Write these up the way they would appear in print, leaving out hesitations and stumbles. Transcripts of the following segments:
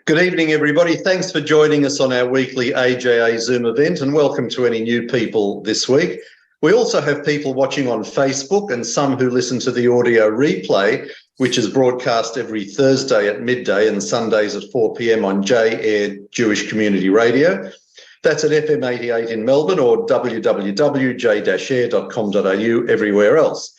Good evening, everybody. Thanks for joining us on our weekly AJA Zoom event, and welcome to any new people this week. We also have people watching on Facebook and some who listen to the audio replay, which is broadcast every Thursday at midday and Sundays at 4 p.m. on J-Air Jewish Community Radio. That's at FM 88 in Melbourne or www.j-air.com.au everywhere else.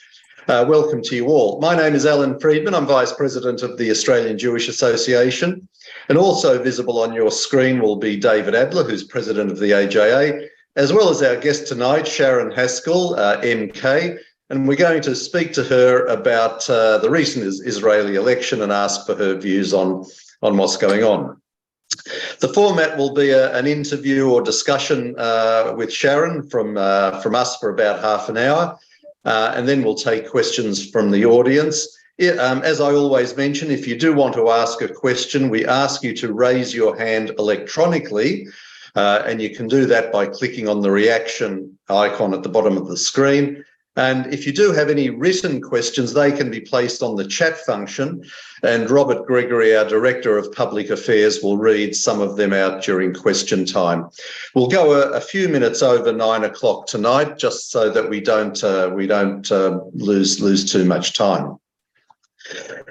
Welcome to you all. My name is Alan Friedman. I'm Vice President of the Australian Jewish Association. And also visible on your screen will be David Adler, who's President of the AJA, as well as our guest tonight, Sharren Haskel, MK. And we're going to speak to her about the recent Israeli election and ask for her views on what's going on. The format will be an interview or discussion with Sharren from us for about half an hour. And then we'll take questions from the audience. As I always mention, if you do want to ask a question, we ask you to raise your hand electronically, and you can do that by clicking on the reaction icon at the bottom of the screen. And if you do have any written questions, they can be placed on the chat function, and Robert Gregory, our Director of Public Affairs, will read some of them out during question time. We'll go a few minutes over 9 o'clock tonight, just so that we don't lose too much time.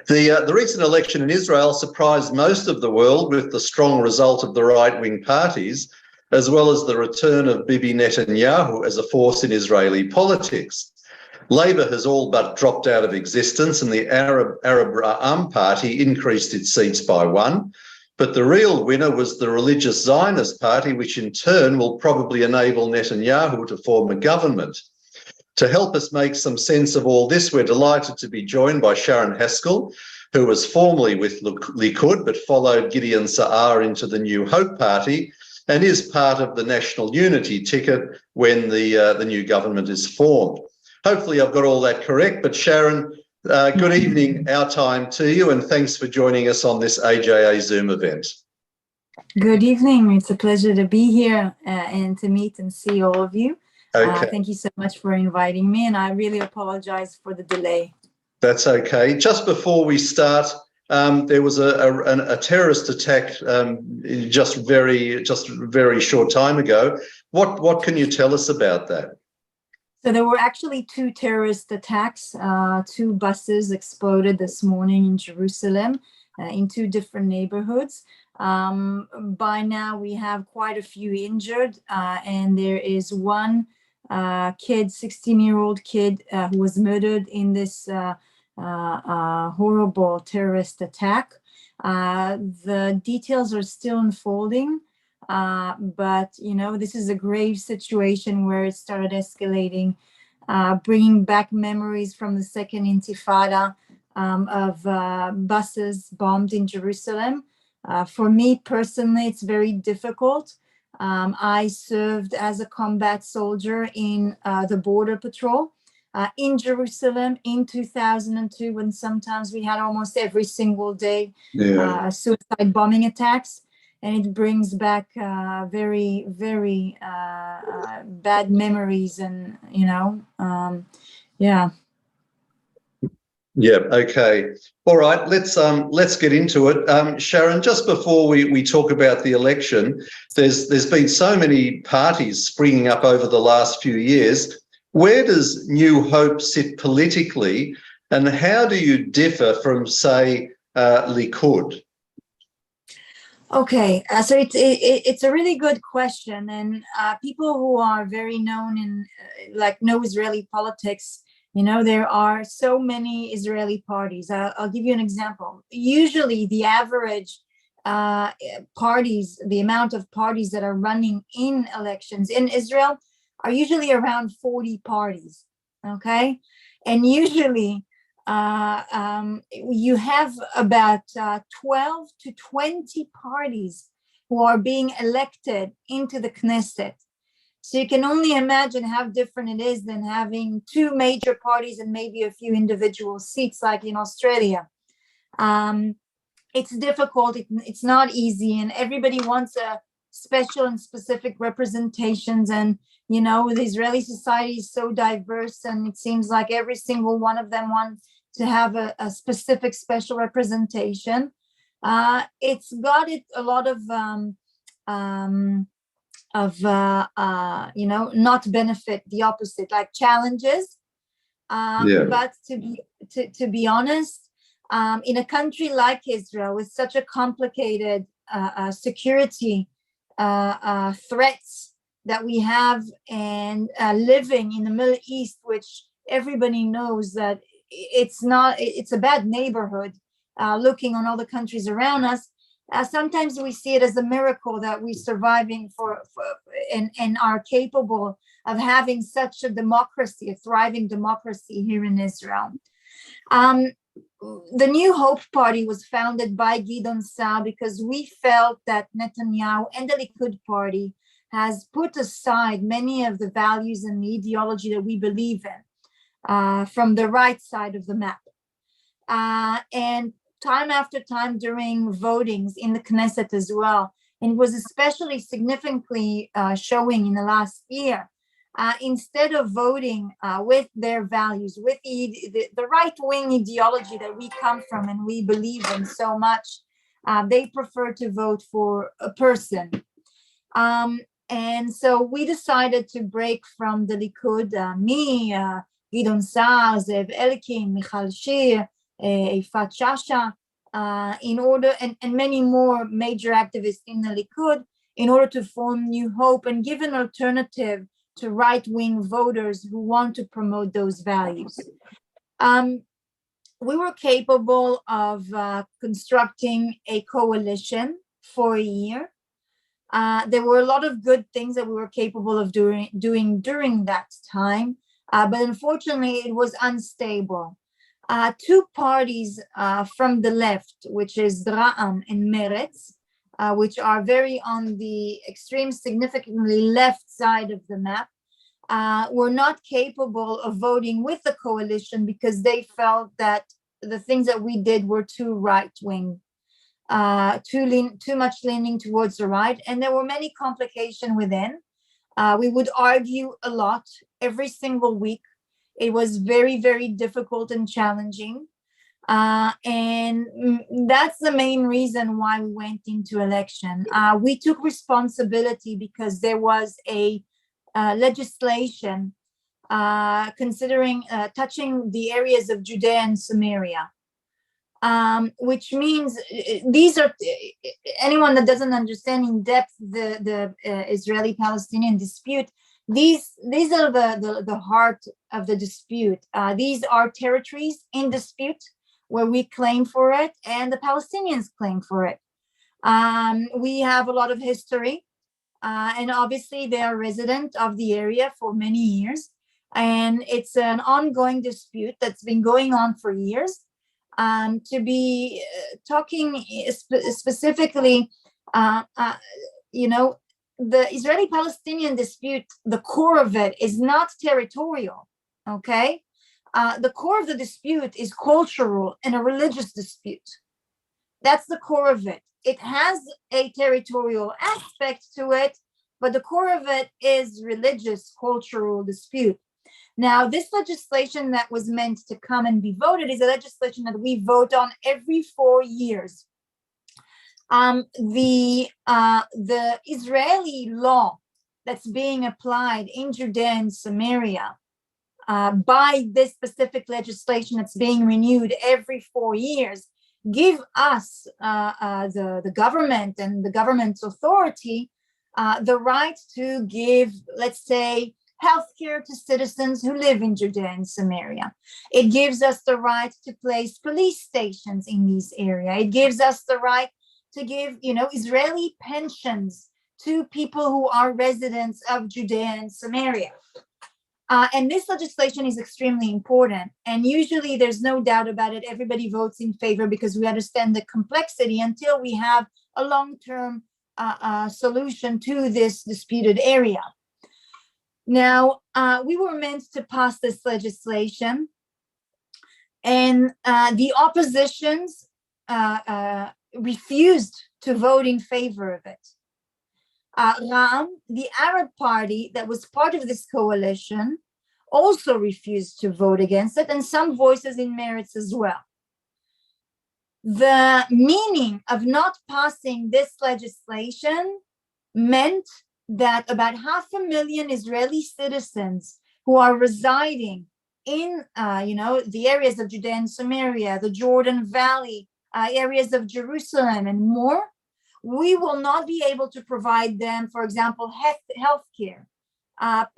The recent election in Israel surprised most of the world with the strong result of the right-wing parties, as well as the return of Bibi Netanyahu as a force in Israeli politics. Labor has all but dropped out of existence, and the Arab Ra'am party increased its seats by 1. But the real winner was the religious Zionist party, which in turn will probably enable Netanyahu to form a government. To help us make some sense of all this, we're delighted to be joined by Sharren Haskel, who was formerly with Likud but followed Gideon Sa'ar into the New Hope Party and is part of the National Unity ticket when the new government is formed. Hopefully I've got all that correct, but Sharren, good evening our time to you, and thanks for joining us on this AJA Zoom event. Good evening. It's a pleasure to be here and to meet and see all of you. Okay. Thank you so much for inviting me, and I really apologize for the delay. That's okay. Just before we start, there was a terrorist attack just very short time ago. What can you tell us about that? So there were actually 2 terrorist attacks. 2 buses exploded this morning in Jerusalem in 2 different neighborhoods. By now we have quite a few injured, and there is one kid, 16-year-old kid, who was murdered in this horrible terrorist attack. The details are still unfolding, but this is a grave situation where it started escalating, bringing back memories from the second Intifada of buses bombed in Jerusalem. For me personally, it's very difficult. I served as a combat soldier in the border patrol in Jerusalem in 2002, when sometimes we had almost every single day suicide bombing attacks, and it brings back very, very bad memories, and yeah. Yeah, okay. All right, let's get into it. Sharren, just before we talk about the election, there's been so many parties springing up over the last few years. Where does New Hope sit politically, and how do you differ from, say, Likud? Okay, so it's a really good question, and people who are very known in know Israeli politics, there are so many Israeli parties. I'll give you an example. Usually the average parties, the amount of parties that are running in elections in Israel are usually around 40 parties, okay? And usually you have about 12 to 20 parties who are being elected into the Knesset. So you can only imagine how different it is than having 2 major parties and maybe a few individual seats like in Australia. It's difficult, it's not easy, and everybody wants a special and specific representations. And, the Israeli society is so diverse, and it seems like every single one of them wants to have a specific special representation. It's got it a lot of not benefit, the opposite, like challenges. But to be honest, in a country like Israel with such a complicated security threats that we have, and living in the Middle East, which everybody knows that it's a bad neighborhood, looking on all the countries around us. Sometimes we see it as a miracle that we're surviving and are capable of having such a democracy, a thriving democracy here in Israel. The New Hope Party was founded by Gideon Sa'ar because we felt that Netanyahu and the Likud Party has put aside many of the values and the ideology that we believe in from the right side of the map. And time after time during votings in the Knesset as well, and it was especially significantly showing in the last year, instead of voting with their values, with the right-wing ideology that we come from and we believe in so much, they prefer to vote for a person. And so we decided to break from the Likud, me, Gideon Sa'ar, Zev Elkin, Michal Shir, Ifat Shasha, in order, and many more major activists in the Likud, in order to form New Hope and give an alternative to right-wing voters who want to promote those values. We were capable of constructing a coalition for a year. There were a lot of good things that we were capable of doing during that time, but unfortunately it was unstable. Two parties from the left, which is Ra'am and Meretz, which are very on the extreme, significantly left side of the map, were not capable of voting with the coalition because they felt that the things that we did were too right-wing, too much leaning towards the right, and there were many complications within. We would argue a lot every single week. It was very, very difficult and challenging. And that's the main reason why we went into election. We took responsibility because there was a legislation considering touching the areas of Judea and Samaria, which means these are, anyone that doesn't understand in depth the Israeli-Palestinian dispute, these are the heart of the dispute. These are territories in dispute where we claim for it and the Palestinians claim for it. We have a lot of history, and obviously they are resident of the area for many years, and it's an ongoing dispute that's been going on for years. To be talking specifically, the Israeli-Palestinian dispute, the core of it is not territorial, okay? The core of the dispute is cultural and a religious dispute. That's the core of it. It has a territorial aspect to it, but the core of it is religious, cultural dispute. Now, this legislation that was meant to come and be voted is a legislation that we vote on every 4 years. The Israeli law that's being applied in Judea and Samaria by this specific legislation that's being renewed every 4 years give us, the government and the government's authority, the right to give, let's say, healthcare to citizens who live in Judea and Samaria. It gives us the right to place police stations in these areas. It gives us the right to give, Israeli pensions to people who are residents of Judea and Samaria. And this legislation is extremely important. And usually there's no doubt about it. Everybody votes in favor because we understand the complexity until we have a long-term solution to this disputed area. Now, we were meant to pass this legislation, and the oppositions refused to vote in favor of it. Ra'am, the Arab party that was part of this coalition, also refused to vote against it, and some voices in Meretz as well. The meaning of not passing this legislation meant that about 500,000 Israeli citizens who are residing in, the areas of Judea and Samaria, the Jordan Valley, areas of Jerusalem and more, we will not be able to provide them, for example, health care,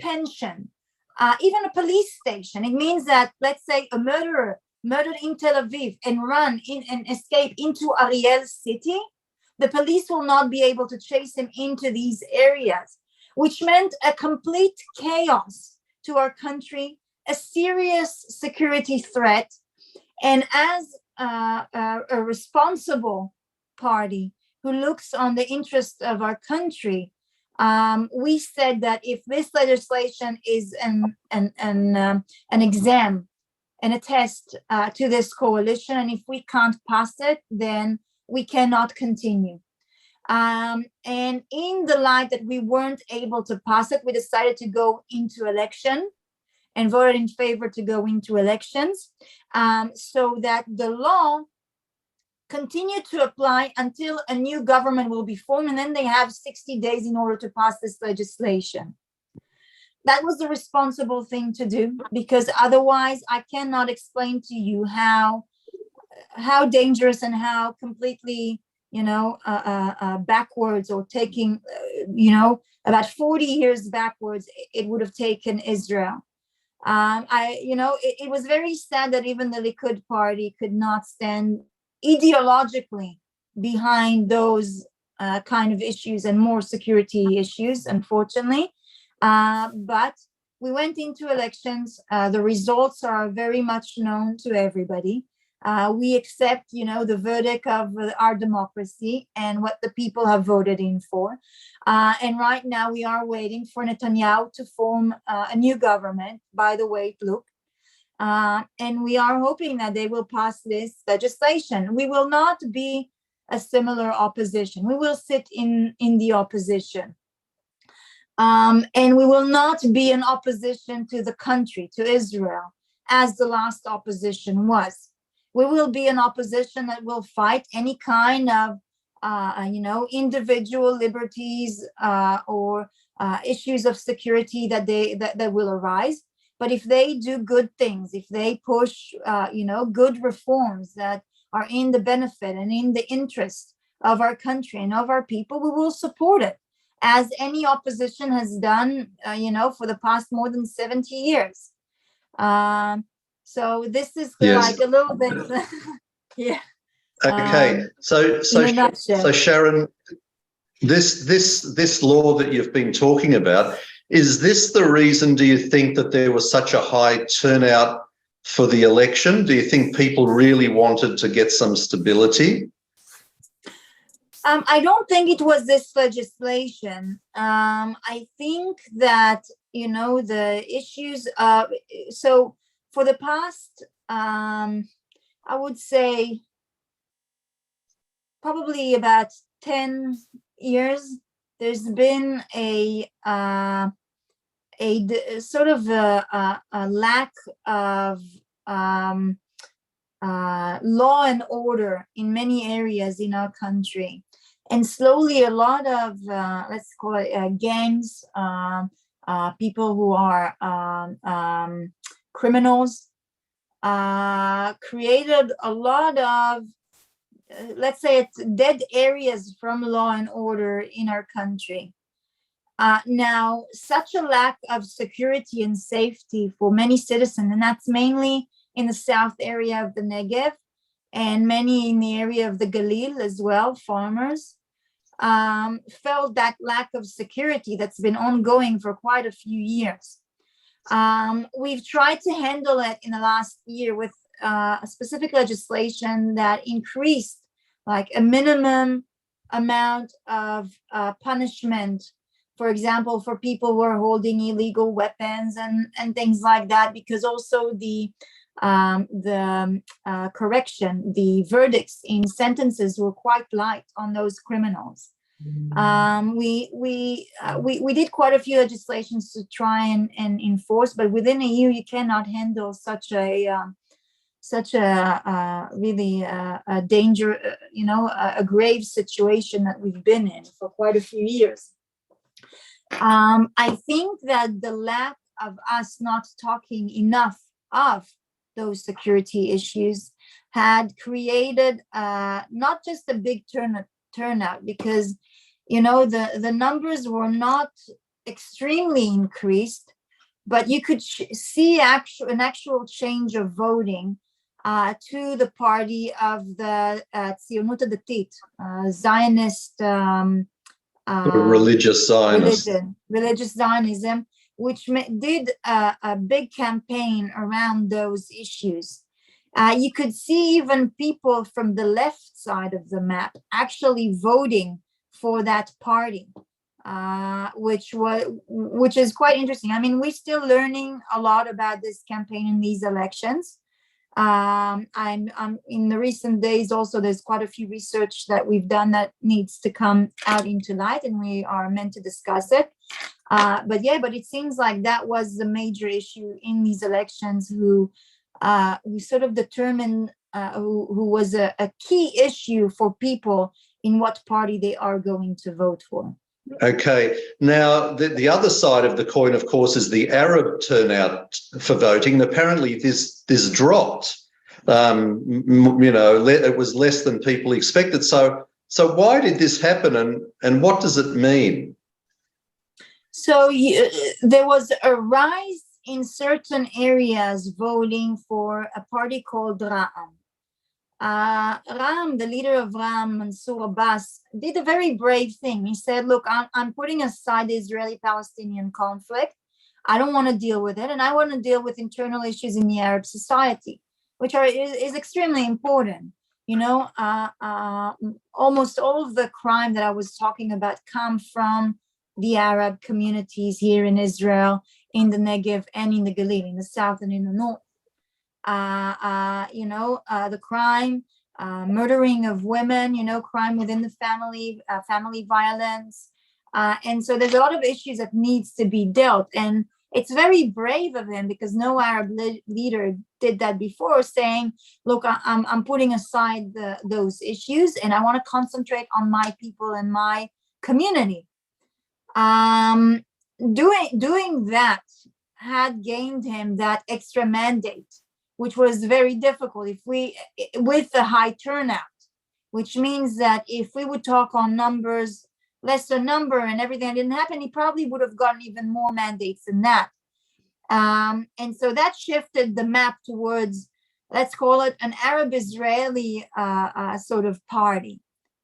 pension, even a police station. It means that, let's say, a murderer murdered in Tel Aviv and escape into Ariel city, the police will not be able to chase him into these areas, which meant a complete chaos to our country, a serious security threat. And as a responsible party who looks on the interest of our country, we said that if this legislation is an exam and a test to this coalition, and if we can't pass it, then we cannot continue. And in the light that we weren't able to pass it, we decided to go into election and voted in favor to go into elections, so that the law continue to apply until a new government will be formed, and then they have 60 days in order to pass this legislation. That was the responsible thing to do, because otherwise I cannot explain to you how dangerous and how completely, backwards, or taking, about 40 years backwards, it would have taken Israel. It was very sad that even the Likud party could not stand ideologically behind those kind of issues and more security issues, unfortunately. But we went into elections. The results are very much known to everybody. We accept, the verdict of our democracy and what the people have voted in for. And right now we are waiting for Netanyahu to form a new government, by the way it looked. And we are hoping that they will pass this legislation. We will not be a similar opposition. We will sit in the opposition. And we will not be an opposition to the country, to Israel, as the last opposition was. We will be an opposition that will fight any kind of, individual liberties or issues of security that will arise. But if they do good things, if they push, good reforms that are in the benefit and in the interest of our country and of our people, we will support it, as any opposition has done, for the past more than 70 years. So this is like a little bit, yeah. Okay, so Sharren, this law that you've been talking about, is this the reason, do you think, that there was such a high turnout for the election? Do you think people really wanted to get some stability? I don't think it was this legislation. I think that, the issues so for the past, I would say probably about 10 years, there's been a sort of a lack of law and order in many areas in our country. And slowly a lot of, let's call it gangs, people who are criminals, created a lot of, let's say, it's dead areas from law and order in our country. Now, such a lack of security and safety for many citizens, and that's mainly in the south area of the Negev, and many in the area of the Galil as well, farmers, felt that lack of security that's been ongoing for quite a few years. We've tried to handle it in the last year with a specific legislation that increased like a minimum amount of punishment, for example, for people who are holding illegal weapons and things like that, because also the correction, the verdicts in sentences were quite light on those criminals. We did quite a few legislations to try and enforce, but within a year you cannot handle such such a really a danger, a grave situation that we've been in for quite a few years. I think that the lack of us not talking enough of those security issues had created not just a big turnout, because the numbers were not extremely increased, but you could see an actual change of voting to the party of the Tzionut Datit, Zionist religious Zionist religious Zionism, which did a big campaign around those issues. You could see even people from the left side of the map actually voting for that party, which is quite interesting. I mean, we're still learning a lot about this campaign in these elections. I'm in the recent days also, there's quite a few research that we've done that needs to come out into light, and we are meant to discuss it. But it seems like that was the major issue in these elections, who sort of determined who was a key issue for people in what party they are going to vote for. Okay. Now, the other side of the coin, of course, is the Arab turnout for voting. And apparently this dropped. It was less than people expected. So why did this happen, and what does it mean? So there was a rise in certain areas voting for a party called Ra'am. Ram, the leader of Ram, Mansour Abbas, did a very brave thing. He said, look, I'm putting aside the Israeli-Palestinian conflict. I don't want to deal with it, and I want to deal with internal issues in the Arab society, which is extremely important. Almost all of the crime that I was talking about come from the Arab communities here in Israel, in the Negev and in the Galil, in the south and in the north. The crime, murdering of women, crime within the family, family violence. And so there's a lot of issues that needs to be dealt. And it's very brave of him, because no Arab leader did that before, saying, look, I'm putting aside those issues, and I want to concentrate on my people and my community. Doing that had gained him that extra mandate, which was very difficult with the high turnout, which means that if we would talk on numbers, lesser number and everything that didn't happen, he probably would have gotten even more mandates than that. And so that shifted the map towards, let's call it an Arab-Israeli sort of party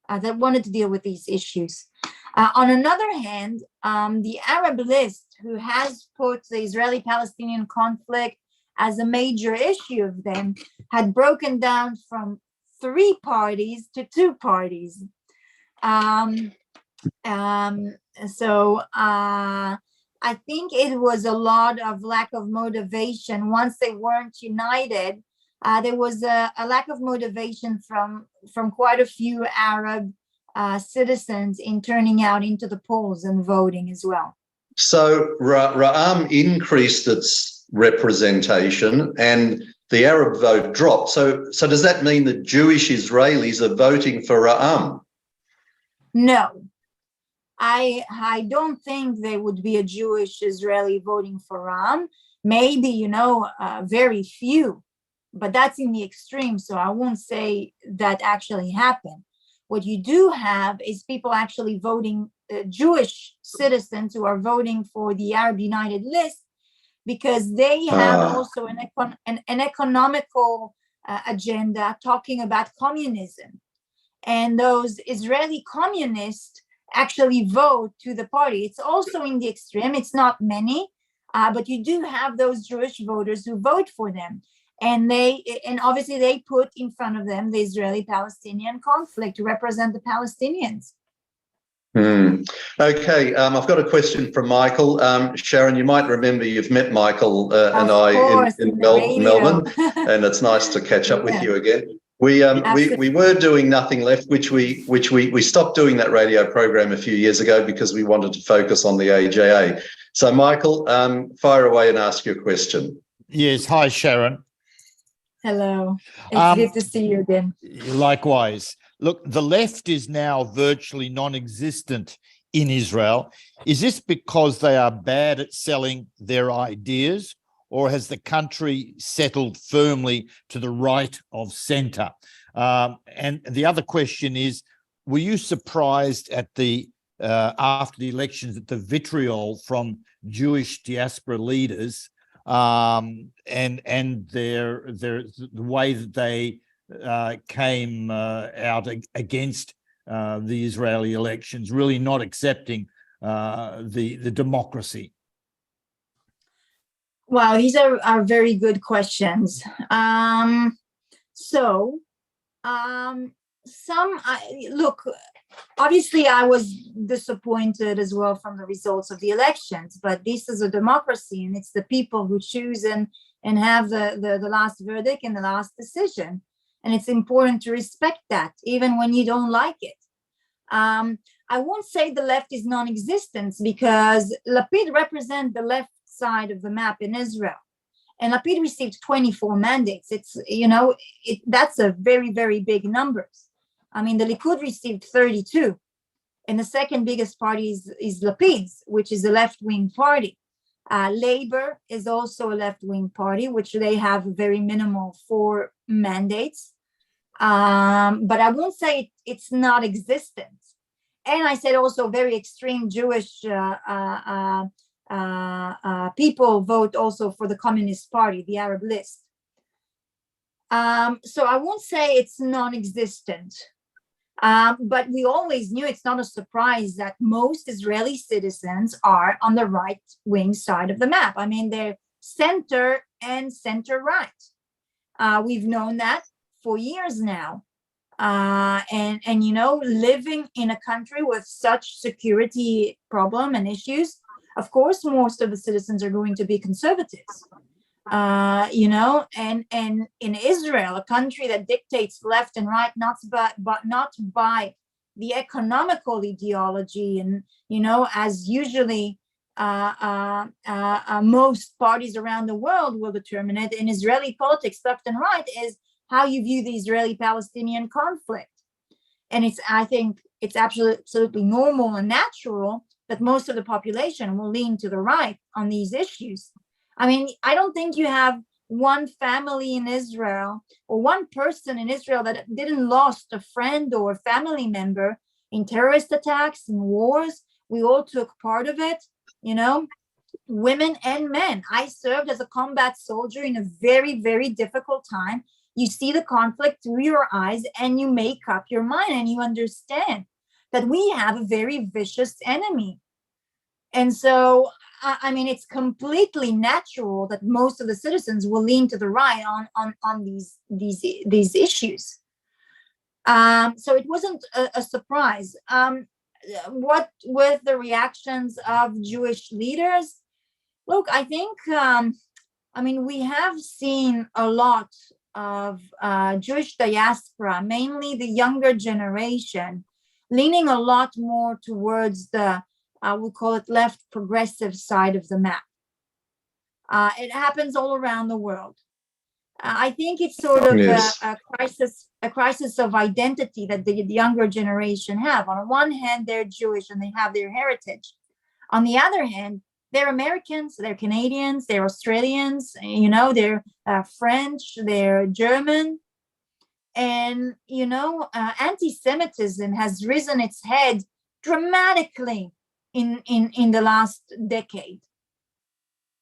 that wanted to deal with these issues. On another hand, the Arab list, who has put the Israeli-Palestinian conflict as a major issue of them, had broken down from 3 parties to 2 parties. So I think it was a lot of lack of motivation. Once they weren't united, there was a lack of motivation from quite a few Arab citizens in turning out into the polls and voting as well. So Ra'am increased its representation and the Arab vote dropped. So does that mean that Jewish Israelis are voting for Ra'am? No. I don't think there would be a Jewish Israeli voting for Ra'am. Maybe, very few, but that's in the extreme. So I won't say that actually happened. What you do have is people actually voting, Jewish citizens who are voting for the Arab United List, because they have also an economical agenda talking about communism. And those Israeli communists actually vote to the party. It's also in the extreme. It's not many, but you do have those Jewish voters who vote for them. And obviously they put in front of them the Israeli-Palestinian conflict to represent the Palestinians. Okay, I've got a question from Michael. Sharren, you might remember you've met Michael and I in Melbourne, and it's nice to catch up with you again. We were doing Nothing Left, which we stopped doing that radio program a few years ago because we wanted to focus on the AJA. So, Michael, fire away and ask your question. Yes, hi, Sharren. Hello. It's Um, good to see you again. Likewise. Look, the left is now virtually non-existent in Israel. Is this because they are bad at selling their ideas, or has the country settled firmly to the right of centre? And the other question is, were you surprised at the after the elections at the vitriol from Jewish diaspora leaders and the way that they came out against the Israeli elections, really not accepting the democracy? Wow, these are very good questions. Look, obviously I was disappointed as well from the results of the elections, but this is a democracy and it's the people who choose and have the last verdict and the last decision. And it's important to respect that, even when you don't like it. I won't say the left is non-existent because Lapid represents the left side of the map in Israel. And Lapid received 24 mandates. It's, that's a very, very big numbers. I mean, the Likud received 32. And the second biggest party is Lapid's, which is a left-wing party. Labor is also a left-wing party, which they have very minimal 4 mandates. But I won't say it's not existent. And I said also very extreme Jewish people vote also for the Communist Party, the Arab list. So I won't say it's non-existent. But we always knew, it's not a surprise, that most Israeli citizens are on the right-wing side of the map. I mean, they're center and center-right. We've known that for years now. Living in a country with such security problem and issues, of course, most of the citizens are going to be conservatives. And in Israel, a country that dictates left and right, not by the economical ideology, and as usually most parties around the world will determine it. In Israeli politics, left and right is how you view the Israeli-Palestinian conflict. And I think it's absolutely normal and natural that most of the population will lean to the right on these issues. I mean, I don't think you have one family in Israel or one person in Israel that didn't lost a friend or a family member in terrorist attacks and wars. We all took part of it, women and men. I served as a combat soldier in a very, very difficult time. You see the conflict through your eyes and you make up your mind and you understand that we have a very vicious enemy. And so, I mean, it's completely natural that most of the citizens will lean to the right on these issues. So it wasn't a surprise. What with the reactions of Jewish leaders? Look, I think, we have seen a lot of Jewish diaspora, mainly the younger generation, leaning a lot more towards the, we'll call it left progressive side of the map. It happens all around the world. I think it's sort of a crisis of identity that the younger generation have. On one hand, they're Jewish and they have their heritage. On the other hand, they're Americans, they're Canadians, they're Australians, they're French, they're German. And, anti-Semitism has risen its head dramatically in the last decade.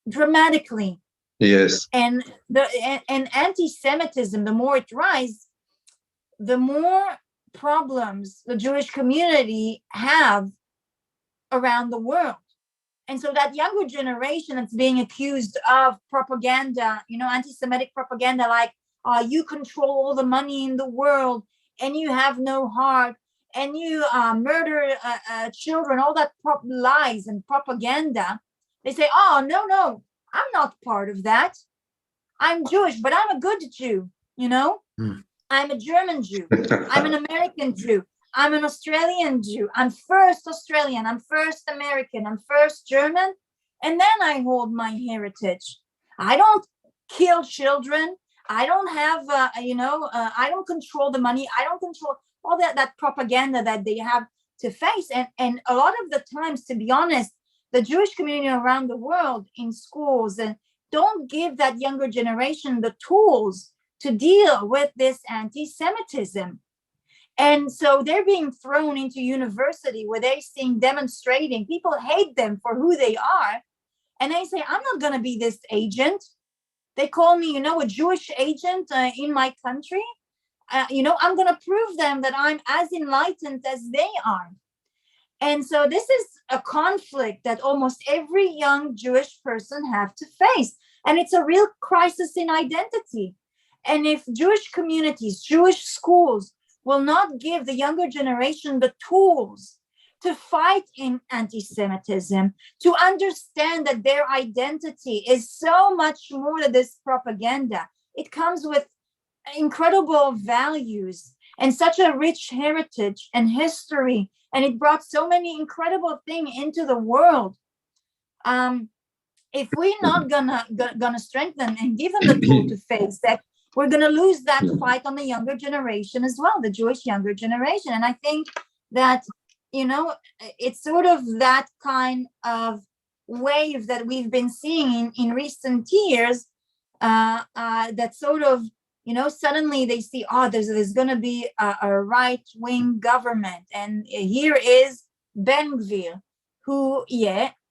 Dramatically. Yes. And anti-Semitism, the more it rises, the more problems the Jewish community have around the world. And so that younger generation that's being accused of propaganda, anti-Semitic propaganda, like you control all the money in the world and you have no heart and you murder children, all that lies and propaganda. They say, oh, no, I'm not part of that. I'm Jewish, but I'm a good Jew, I'm a German Jew. I'm an American Jew. I'm an Australian Jew. I'm first Australian. I'm first American. I'm first German. And then I hold my heritage. I don't kill children. I don't have, I don't control the money. I don't control all that propaganda that they have to face. And a lot of the times, to be honest, the Jewish community around the world in schools and don't give that younger generation the tools to deal with this anti-Semitism. And so they're being thrown into university where they're seeing demonstrating. People hate them for who they are. And they say, I'm not going to be this agent. They call me, a Jewish agent in my country. I'm going to prove them that I'm as enlightened as they are. And so this is a conflict that almost every young Jewish person have to face. And it's a real crisis in identity. And if Jewish communities, Jewish schools will not give the younger generation the tools to fight in anti-Semitism, to understand that their identity is so much more than this propaganda. It comes with incredible values and such a rich heritage and history, and it brought so many incredible things into the world. If we're not gonna strengthen and give them the tool to face that, we're gonna lose that fight on the younger generation as well, the Jewish younger generation. And I think that it's sort of that kind of wave that we've been seeing in recent years, that sort of, suddenly they see, there's going to be a right-wing government. And here is Ben Gvir, who,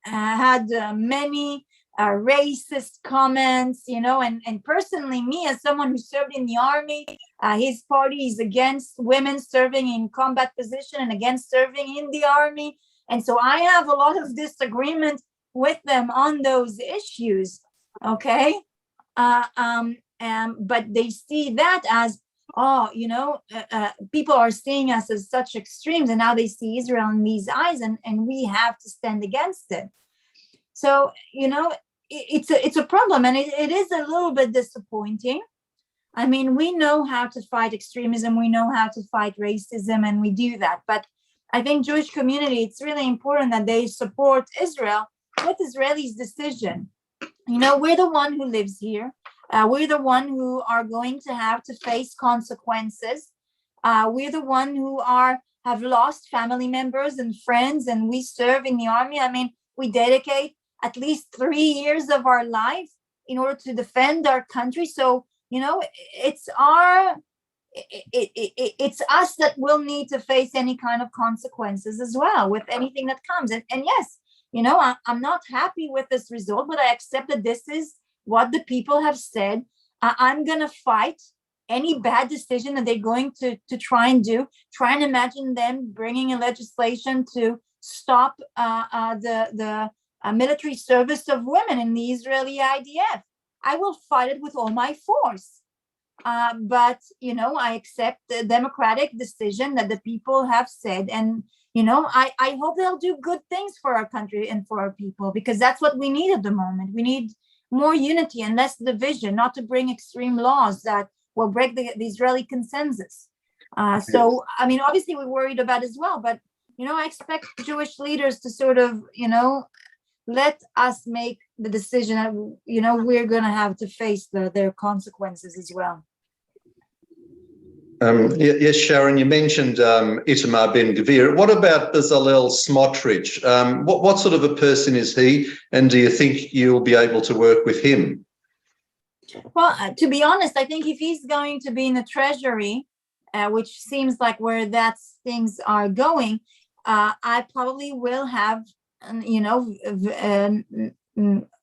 had many racist comments, and personally, me as someone who served in the army, his party is against women serving in combat position and against serving in the army. And so I have a lot of disagreement with them on those issues. Okay. But they see that as, people are seeing us as such extremes, and now they see Israel in these eyes, and we have to stand against it. So, it's a problem, and it is a little bit disappointing. I mean, we know how to fight extremism, we know how to fight racism, and we do that. But I think Jewish community, it's really important that they support Israel with Israelis' decision. We're the one who lives here. We're the one who are going to have to face consequences. We're the one who have lost family members and friends, and we serve in the army. I mean, we dedicate at least 3 years of our life in order to defend our country. So, it's us that will need to face any kind of consequences as well with anything that comes. And yes, I'm not happy with this result, but I accept that this is what the people have said. I'm going to fight any bad decision that they're going to try and do. Try and imagine them bringing a legislation to stop the military service of women in the Israeli IDF. I will fight it with all my force. But, I accept the democratic decision that the people have said. And, I hope they'll do good things for our country and for our people, because that's what we need at the moment. We need more unity and less division, not to bring extreme laws that will break the Israeli consensus. So, I mean, obviously we're worried about as well, but, I expect Jewish leaders to sort of, let us make the decision that, we're going to have to face their consequences as well. Yes, Sharren, you mentioned Itamar Ben-Gvir. What about Bezalel Smotrich? What sort of a person is he, and do you think you'll be able to work with him? Well, to be honest, I think if he's going to be in the Treasury, which seems like where things are going, I probably will have,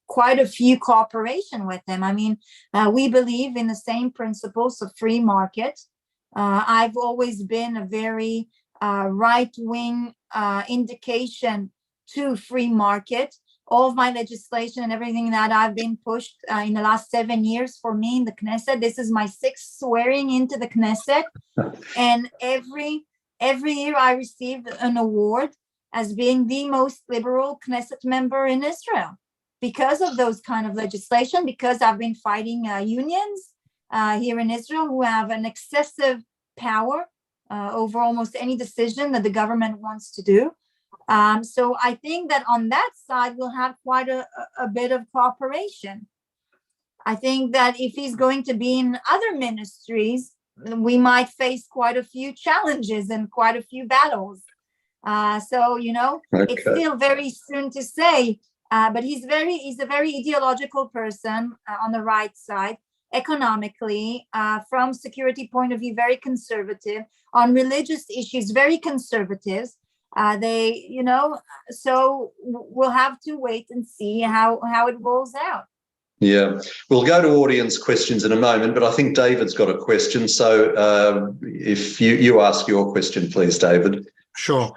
quite a few cooperation with them. I mean, we believe in the same principles of free market. I've always been a very right-wing indication to free market. All of my legislation and everything that I've been pushed in the last 7 years for me in the Knesset. This is my 6th swearing into the Knesset. And every year I receive an award as being the most liberal Knesset member in Israel because of those kind of legislation, because I've been fighting unions here in Israel who have an excessive power over almost any decision that the government wants to do. So I think that on that side, we'll have quite a bit of cooperation. I think that if he's going to be in other ministries, we might face quite a few challenges and quite a few battles. So, it's Okay. still very soon to say, but he's a very ideological person on the right side, economically, from security point of view, very conservative, on religious issues, very conservative. So we'll have to wait and see how it rolls out. Yeah, we'll go to audience questions in a moment, but I think David's got a question. So if you ask your question, please, David. Sure.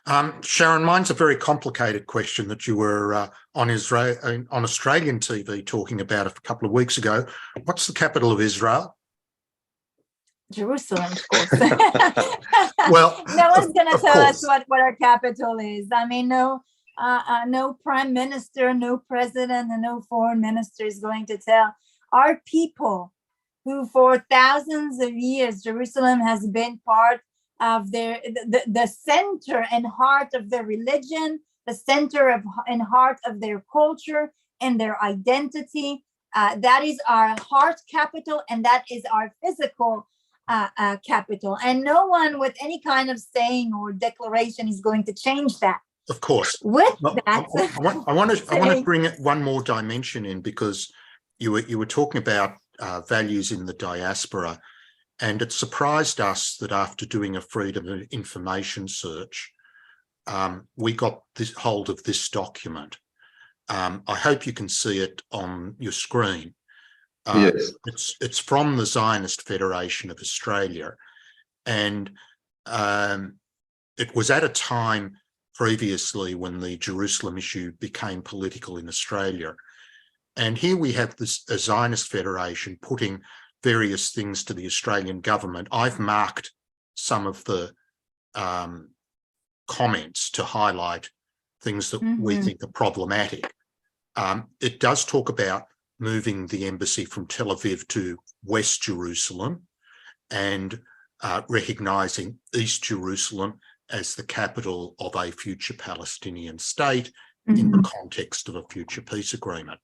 Sharren, mine's a very complicated question that you were on Australian TV talking about a couple of weeks ago. What's the capital of Israel? Jerusalem, of course. Well, no one's going to tell course. us what our capital is. I mean, no prime minister, no president, and no foreign minister is going to tell our people who for thousands of years, Jerusalem has been part of the center and heart of their religion, the center and heart of their culture and their identity. That is our heart capital, and that is our physical capital. And no one with any kind of saying or declaration is going to change that. Of course. With that, I want to bring one more dimension in, because you were talking about values in the diaspora, and it surprised us that after doing a freedom of information search, we got hold of this document. I hope you can see it on your screen. Yes. It's from the Zionist Federation of Australia, and it was at a time previously when the Jerusalem issue became political in Australia. And here we have a Zionist Federation putting various things to the Australian government. I've marked some of the comments to highlight things that we think are problematic. It does talk about moving the embassy from Tel Aviv to West Jerusalem and recognising East Jerusalem as the capital of a future Palestinian state in the context of a future peace agreement.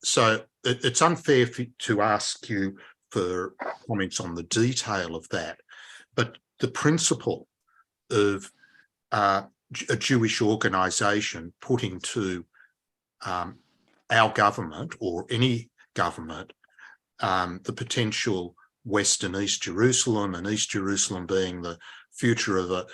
So it's unfair to ask you for comments on the detail of that, but the principle of a Jewish organisation putting to our government or any government the potential West and East Jerusalem, and East Jerusalem being the future of a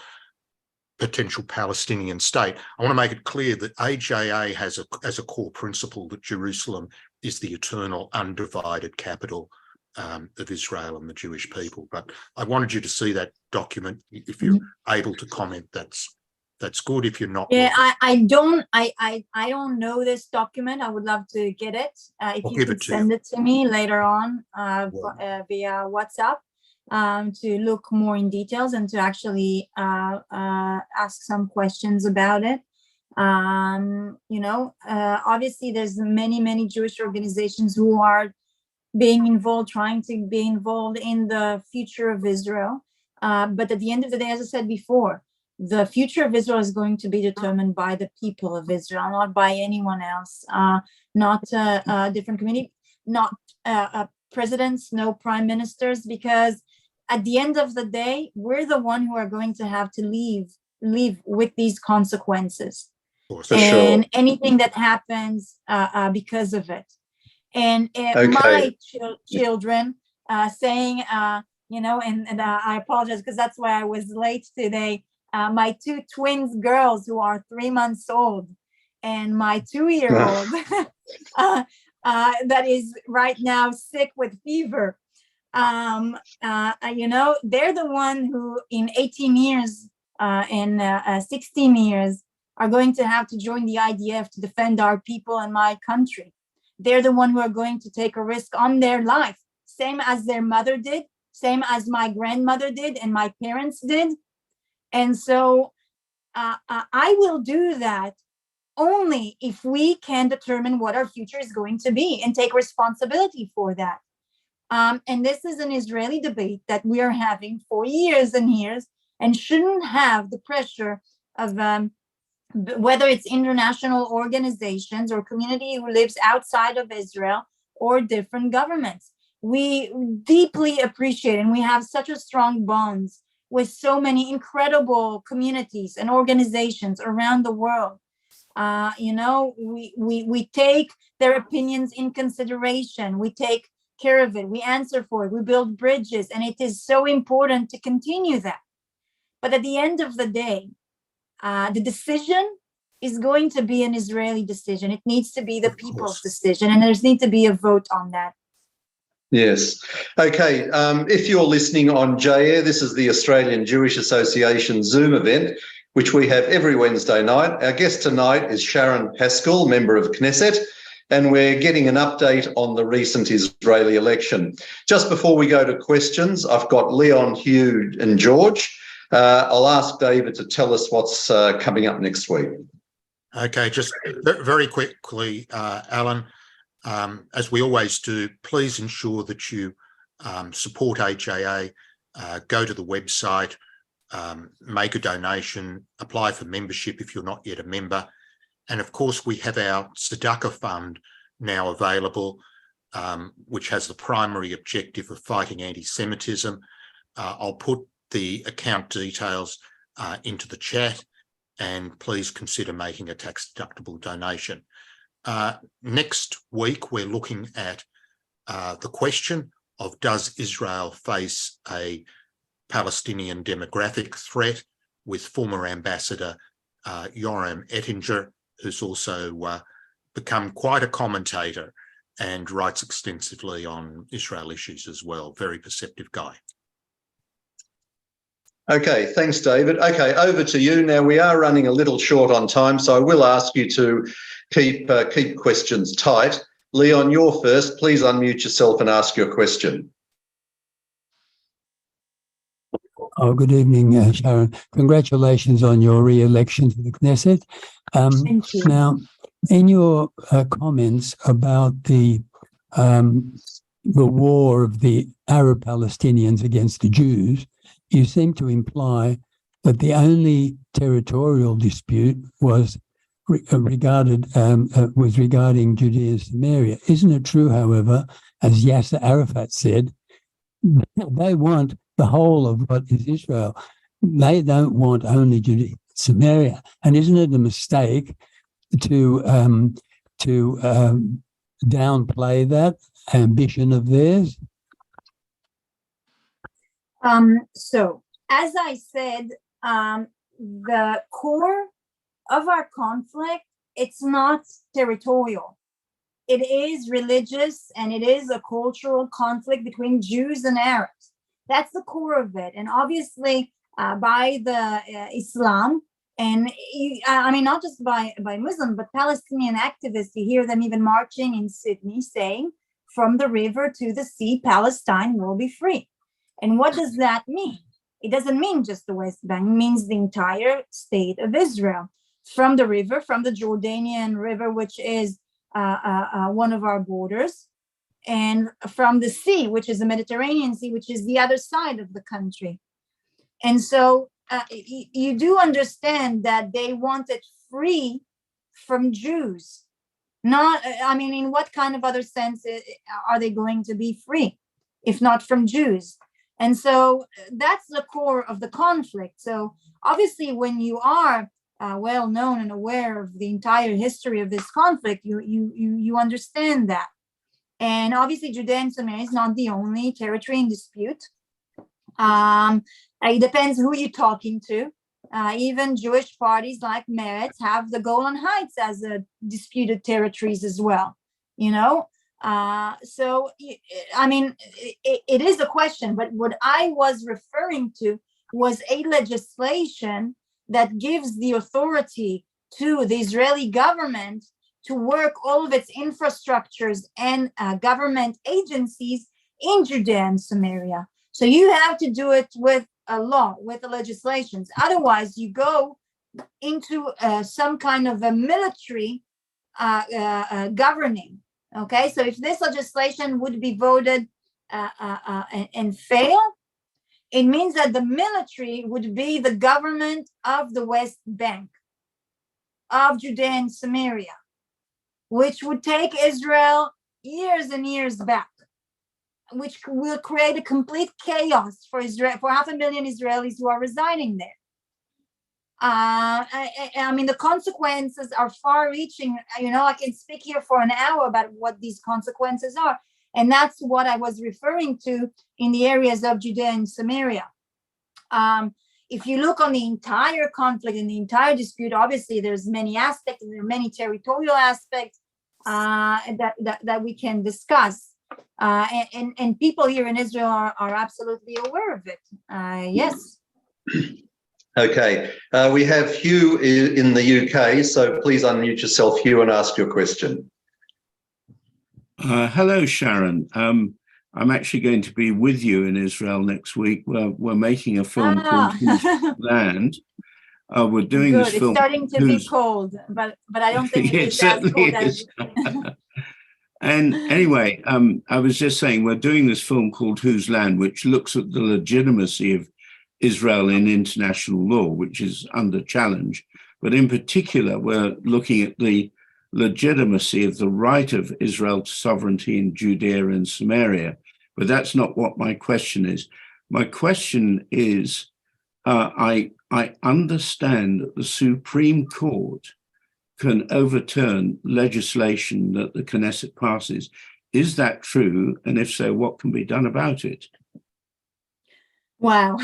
potential Palestinian state. I want to make it clear that AJA has as a core principle that Jerusalem is the eternal undivided capital of Israel and the Jewish people. But I wanted you to see that document. If you're able to comment, that's good. If you're not, yeah, I don't know this document. I would love to get it. If you could send it to me later on via WhatsApp. To look more in details and to actually ask some questions about it. Obviously there's many Jewish organizations who are trying to be involved in the future of Israel. But at the end of the day, as I said before, the future of Israel is going to be determined by the people of Israel, not by anyone else, not a different community, not presidents, no prime ministers, because at the end of the day, we're the one who are going to have to live with these consequences and anything that happens because of it. And my children saying, and I apologize because that's why I was late today. My two twins girls who are 3 months old and my 2-year-old that is right now sick with fever. They're the one who in 18 years and 16 years are going to have to join the IDF to defend our people and my country. They're the one who are going to take a risk on their life, same as their mother did, same as my grandmother did and my parents did. And so I will do that only if we can determine what our future is going to be and take responsibility for that. And this is an Israeli debate that we are having for years and years, and shouldn't have the pressure of whether it's international organizations or community who lives outside of Israel or different governments. We deeply appreciate, and we have such a strong bonds with so many incredible communities and organizations around the world. We take their opinions in consideration. We take care of it. We answer for it. We build bridges, and it is so important to continue that. But at the end of the day, the decision is going to be an Israeli decision. It needs to be the people's decision, and there's need to be a vote on that. Yes. Okay. If you're listening on J-Air, this is the Australian Jewish Association Zoom event, which we have every Wednesday night. Our guest tonight is Sharren Haskel, member of Knesset, and we're getting an update on the recent Israeli election. Just before we go to questions, I've got Leon, Hugh and George. I'll ask David to tell us what's coming up next week. Okay, just very quickly, Alan, as we always do, please ensure that you support AJA, go to the website, make a donation, apply for membership if you're not yet a member. And of course, we have our Tzedakah Fund now available, which has the primary objective of fighting anti-Semitism. I'll put the account details into the chat, and please consider making a tax-deductible donation. Next week, we're looking at the question of, does Israel face a Palestinian demographic threat, with former Ambassador Yoram Ettinger, who's also become quite a commentator and writes extensively on Israel issues as well. Very perceptive guy. Okay, thanks, David. Okay, over to you. Now, we are running a little short on time, so I will ask you to keep questions tight. Leon, you're first. Please unmute yourself and ask your question. Oh, good evening, Sharren. Congratulations on your re-election to the Knesset. Thank you. Now, in your comments about the war of the Arab Palestinians against the Jews, you seem to imply that the only territorial dispute was regarding Judea and Samaria. Isn't it true, however, as Yasser Arafat said, they want the whole of what is Israel. They don't want only Judea and Samaria. And isn't it a mistake to downplay that ambition of theirs? So, as I said, the core of our conflict, it's not territorial. It is religious, and it is a cultural conflict between Jews and Arabs. That's the core of it. And obviously, by the Islam, and I mean, not just by Muslim, but Palestinian activists, you hear them even marching in Sydney saying, from the river to the sea, Palestine will be free. And what does that mean? It doesn't mean just the West Bank. It means the entire state of Israel. From the river, from the Jordanian River, which is one of our borders, and from the sea, which is the Mediterranean Sea, which is the other side of the country. And so you do understand that they want it free from Jews. Not, I mean, in what kind of other sense are they going to be free, if not from Jews? And so that's the core of the conflict. So obviously, when you are well known and aware of the entire history of this conflict, you understand that. And obviously, Judea and Samaria is not the only territory in dispute. It depends who you're talking to. Even Jewish parties like Meretz have the Golan Heights as disputed territories as well. You know, so I mean, it is a question. But what I was referring to was a legislation that gives the authority to the Israeli government to work all of its infrastructures and government agencies in Judea and Samaria. So you have to do it with a law, with the legislations. Otherwise, you go into some kind of a military governing. Okay, so if this legislation would be voted and fail, it means that the military would be the government of the West Bank. of Judea and Samaria, which would take Israel years and years back, which will create a complete chaos for Israel, for 500,000 Israelis who are residing there. I mean, the consequences are far-reaching. I can speak here for an hour about what these consequences are. And that's what I was referring to in the areas of Judea and Samaria. If you look on the entire conflict and the entire dispute, obviously there's many aspects, and there are many territorial aspects that we can discuss. And people here in Israel are absolutely aware of it. Yes. Okay. We have Hugh in the UK, so please unmute yourself, Hugh, and ask your question. Hello, Sharon. I'm actually going to be with you in Israel next week. We're making a film called Whose Land. We're doing Good. this film. It's starting to be cold, but I don't think it certainly is. And anyway, I was just saying we're doing this film called Whose Land, which looks at the legitimacy of Israel in international law, which is under challenge. But in particular, we're looking at the legitimacy of the right of Israel to sovereignty in Judea and Samaria. But that's not what my question is. My question is, I understand that the Supreme Court can overturn legislation that the Knesset passes. Is that true? And if so, what can be done about it? Wow.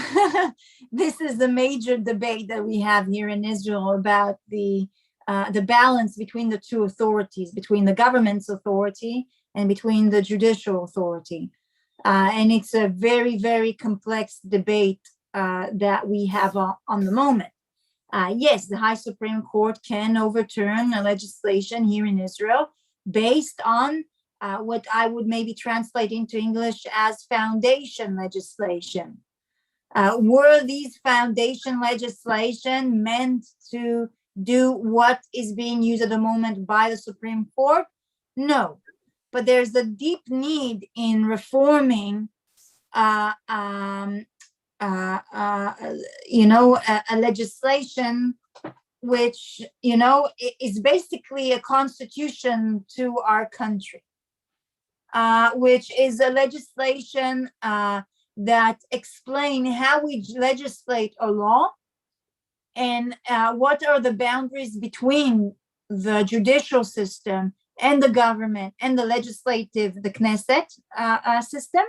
This is the major debate that we have here in Israel about the balance between the two authorities, between the government's authority and between the judicial authority. And it's a very, very complex debate that we have on the moment. Yes, the High Supreme Court can overturn a legislation here in Israel based on what I would maybe translate into English as foundation legislation. Were these foundation legislation meant to do what is being used at the moment by the Supreme Court? No, but there's a deep need in reforming a legislation which, is basically a constitution to our country, which is a legislation that explain how we legislate a law and what are the boundaries between the judicial system and the government and the legislative, the Knesset system.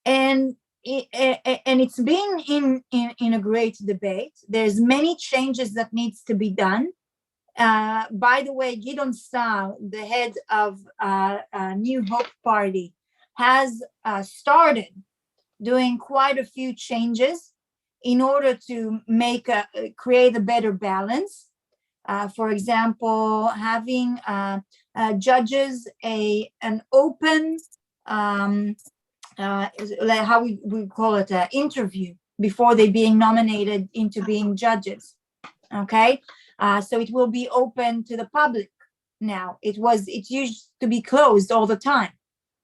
And it's been in a great debate. There's many changes that needs to be done. By the way, Gideon Sa'ar, the head of New Hope Party, has started doing quite a few changes in order to create a better balance. For example, having judges an open, how we call it, interview before they being nominated into being judges. Okay, so it will be open to the public now. It used to be closed all the time.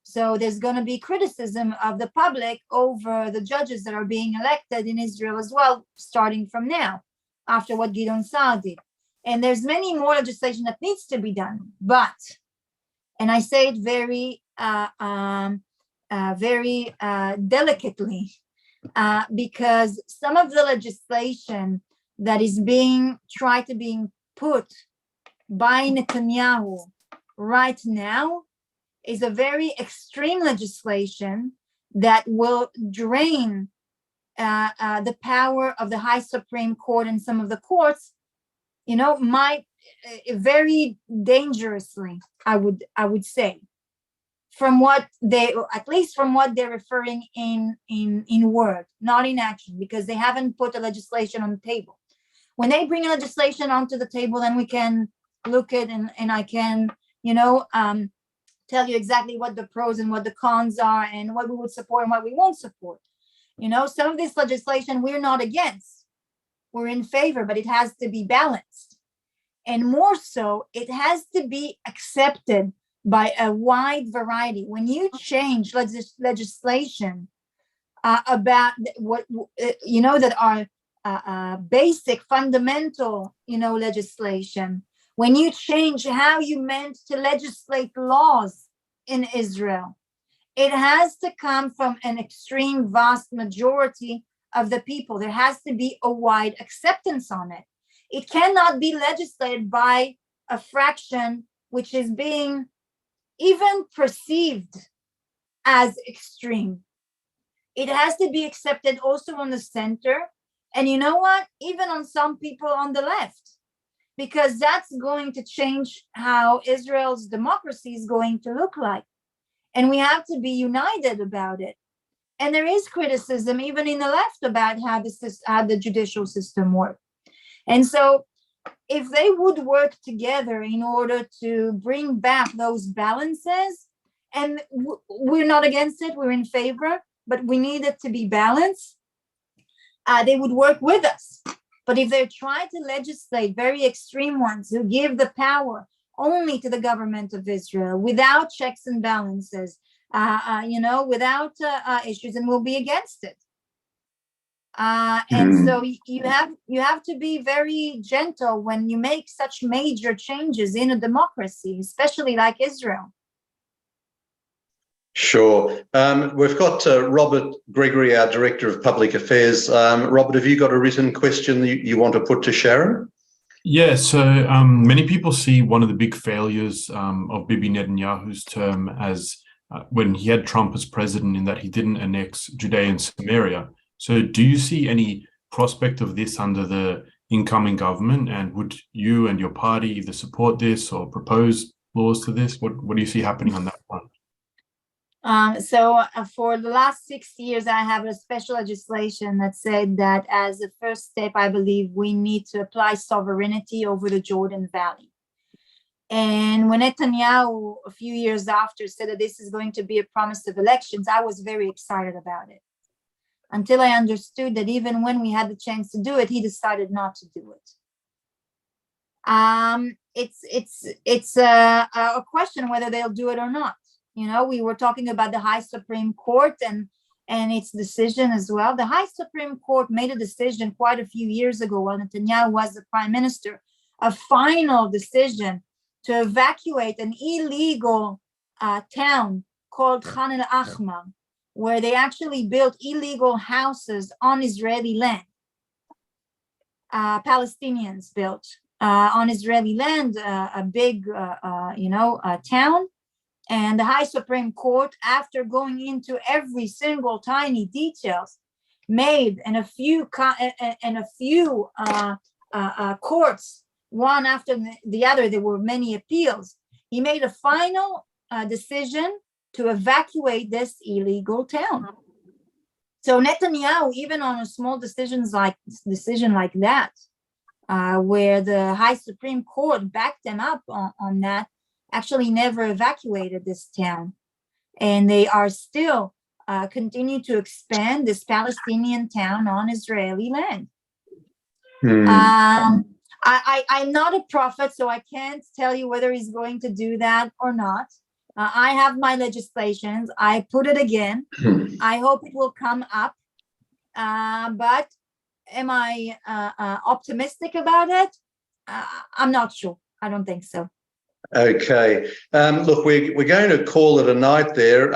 So there's going to be criticism of the public over the judges that are being elected in Israel as well, starting from now, after what Gideon Sa'ar did. And there's many more legislation that needs to be done. But, and I say it very, very delicately, because some of the legislation that is being put by Netanyahu right now is a very extreme legislation that will drain the power of the High Supreme Court and some of the courts, might very dangerously, I would say, at least from what they're referring in word, not in action, because they haven't put the legislation on the table. When they bring legislation onto the table, then we can look at and I can, tell you exactly what the pros and what the cons are and what we would support and what we won't support. Some of this legislation we're not against. We're in favor, but it has to be balanced. And more so, it has to be accepted by a wide variety. When you change legislation about what, that are basic, fundamental, legislation, when you change how you meant to legislate laws in Israel, it has to come from an extreme vast majority of the people. There has to be a wide acceptance on it. It cannot be legislated by a fraction which is being even perceived as extreme. It has to be accepted also on the center. And you know what? Even on some people on the left, because that's going to change how Israel's democracy is going to look like. And we have to be united about it. And there is criticism even in the left about how the judicial system works. And so if they would work together in order to bring back those balances, and we're not against it, we're in favor, but we need it to be balanced, they would work with us. But if they try to legislate very extreme ones who give the power only to the government of Israel without checks and balances, without issues, and we'll be against it. And so you have to be very gentle when you make such major changes in a democracy, especially like Israel. Sure. We've got Robert Gregory, our Director of Public Affairs. Robert, have you got a written question you want to put to Sharren? Yeah, so many people see one of the big failures of Bibi Netanyahu's term as when he had Trump as president, in that he didn't annex Judea and Samaria. So do you see any prospect of this under the incoming government? And would you and your party either support this or propose laws to this? What do you see happening on that front? So for the last 6 years, I have a special legislation that said that as a first step, I believe we need to apply sovereignty over the Jordan Valley. And when Netanyahu, a few years after, said that this is going to be a promise of elections, I was very excited about it, until I understood that even when we had the chance to do it, he decided not to do it. It's a question whether they'll do it or not. We were talking about the High Supreme Court and its decision as well. The High Supreme Court made a decision quite a few years ago while Netanyahu was the prime minister, a final decision to evacuate an illegal town called Khan el-Ahmar, where they actually built illegal houses on Israeli land. Palestinians built on Israeli land a big, town. And the High Supreme Court, after going into every single tiny details, made and a few courts, one after the other, there were many appeals. He made a final decision to evacuate this illegal town. So Netanyahu, even on a small decision like that, where the High Supreme Court backed them up on that, actually never evacuated this town. And they are still continue to expand this Palestinian town on Israeli land. I'm not a prophet, so I can't tell you whether he's going to do that or not. I have my legislations. I put it again. I hope it will come up. But am I optimistic about it? I'm not sure. I don't think so. Okay. Look, we're going to call it a night there.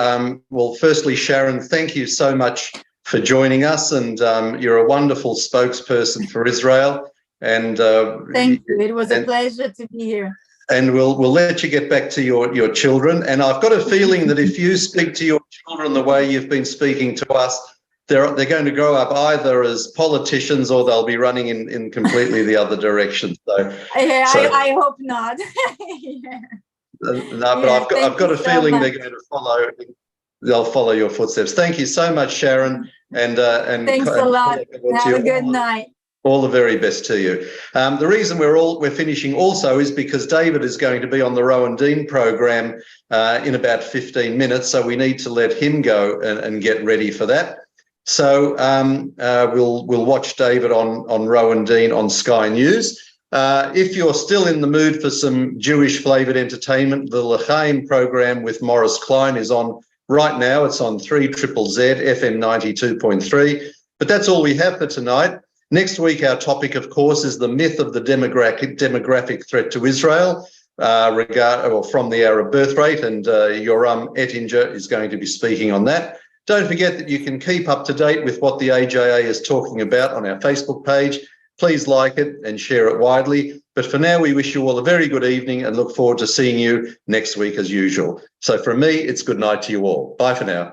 Well, firstly, Sharren, thank you so much for joining us, and you're a wonderful spokesperson for Israel. And thank you. It was a pleasure to be here. And we'll let you get back to your children. And I've got a feeling that if you speak to your children the way you've been speaking to us, they're going to grow up either as politicians or they'll be running in completely the other direction. I hope not. Yeah. No, but I've got a feeling they're going to they'll follow your footsteps. Thank you so much, Sharren. And thanks a lot. Have a good night. All the very best to you. The reason we're finishing also is because David is going to be on the Rowan Dean program in about 15 minutes, so we need to let him go and get ready for that. So we'll watch David on Rowan Dean on Sky News. If you're still in the mood for some Jewish flavoured entertainment, the L'Chaim program with Morris Klein is on right now. It's on 3ZZZ FM 92.3. But that's all we have for tonight. Next week, our topic, of course, is the myth of the demographic threat to Israel from the Arab birth rate, and Yoram Ettinger is going to be speaking on that. Don't forget that you can keep up to date with what the AJA is talking about on our Facebook page. Please like it and share it widely. But for now, we wish you all a very good evening and look forward to seeing you next week as usual. So from me, it's good night to you all. Bye for now.